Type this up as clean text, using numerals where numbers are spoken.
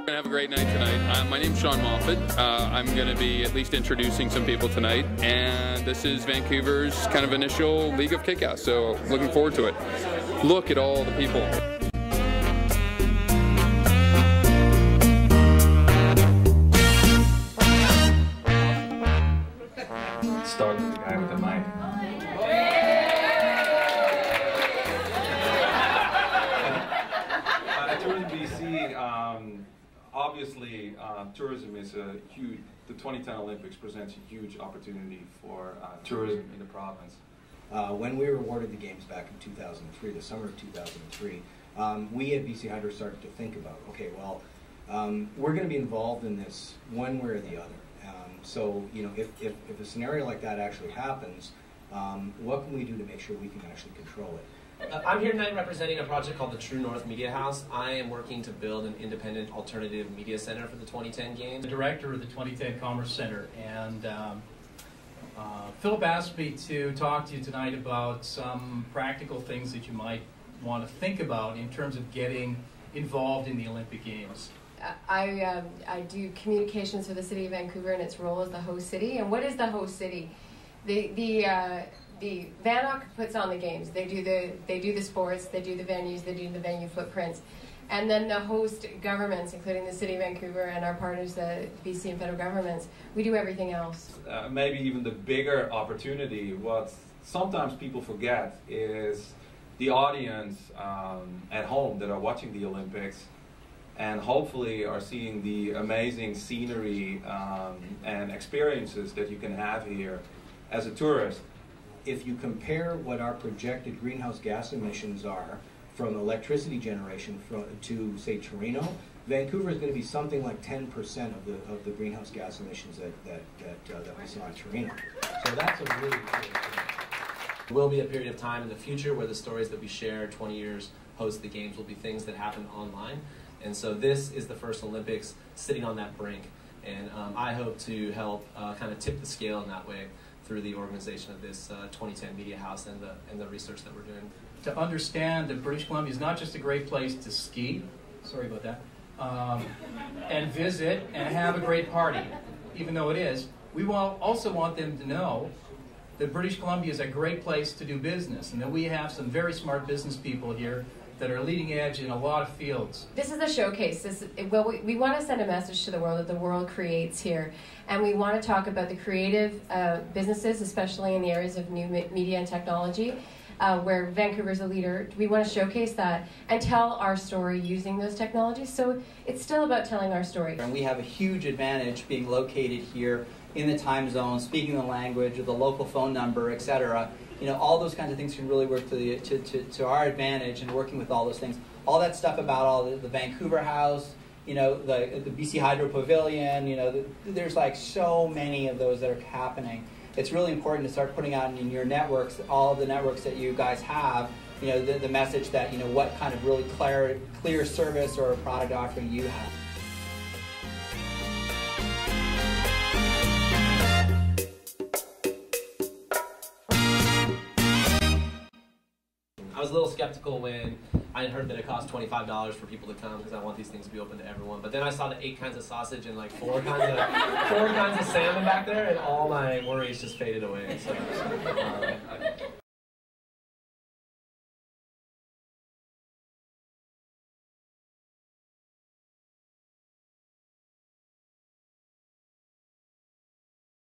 We're gonna have a great night tonight. My name's Sean Moffat. I'm gonna be at least introducing some people tonight, and this is Vancouver's kind of initial League of Kickass, so looking forward to it. Look at all the people. Start with the guy with the mic. Tourism BC, obviously tourism is a huge, the 2010 Olympics presents a huge opportunity for tourism in the province. When we were awarded the Games back in 2003, the summer of 2003, we at BC Hydro started to think about, okay, well, we're going to be involved in this one way or the other. So, you know, if a scenario like that actually happens, what can we do to make sure we can actually control it? I'm here tonight representing a project called the True North Media House. I am working to build an independent alternative media center for the 2010 Games. The director of the 2010 Commerce Center, and Philip asked me to talk to you tonight about some practical things that you might want to think about in terms of getting involved in the Olympic Games. I do communications for the City of Vancouver and its role as the host city. And what is the host city? The VANOC puts on the games. They do the sports, they do the venues, they do the venue footprints. And then the host governments, including the City of Vancouver and our partners, the BC and federal governments, we do everything else. Maybe even the bigger opportunity, what sometimes people forget, is the audience at home that are watching the Olympics and hopefully are seeing the amazing scenery and experiences that you can have here as a tourist. If you compare what our projected greenhouse gas emissions are from electricity generation to, say, Torino, Vancouver is going to be something like 10% of the greenhouse gas emissions that we saw in Torino. So that's a really big thing. There will be a period of time in the future where the stories that we share 20 years post the Games will be things that happen online. And so this is the first Olympics sitting on that brink. And I hope to help kind of tip the scale in that way through the organization of this 2010 Media House and the research that we're doing. To understand that British Columbia is not just a great place to ski, sorry about that, and visit and have a great party, even though it is, we also want them to know that British Columbia is a great place to do business and that we have some very smart business people here that are leading edge in a lot of fields. This is a showcase. We want to send a message to the world that the world creates here. And we want to talk about the creative businesses, especially in the areas of new media and technology, where Vancouver's a leader. We want to showcase that and tell our story using those technologies. So it's still about telling our story. And we have a huge advantage being located here in the time zone, speaking the language, the local phone number, etc. You know, all those kinds of things can really work to our advantage, and working with all those things. All that stuff about all the Vancouver House, you know, the BC Hydro Pavilion, you know, there's like so many of those that are happening. It's really important to start putting out in your networks, all of the networks that you guys have, you know, the message that, you know, what kind of really clear service or product offering you have. I was a little skeptical when I heard that it cost $25 for people to come because I want these things to be open to everyone. But then I saw the 8 kinds of sausage and like 4 kinds of salmon back there, and all my worries just faded away. So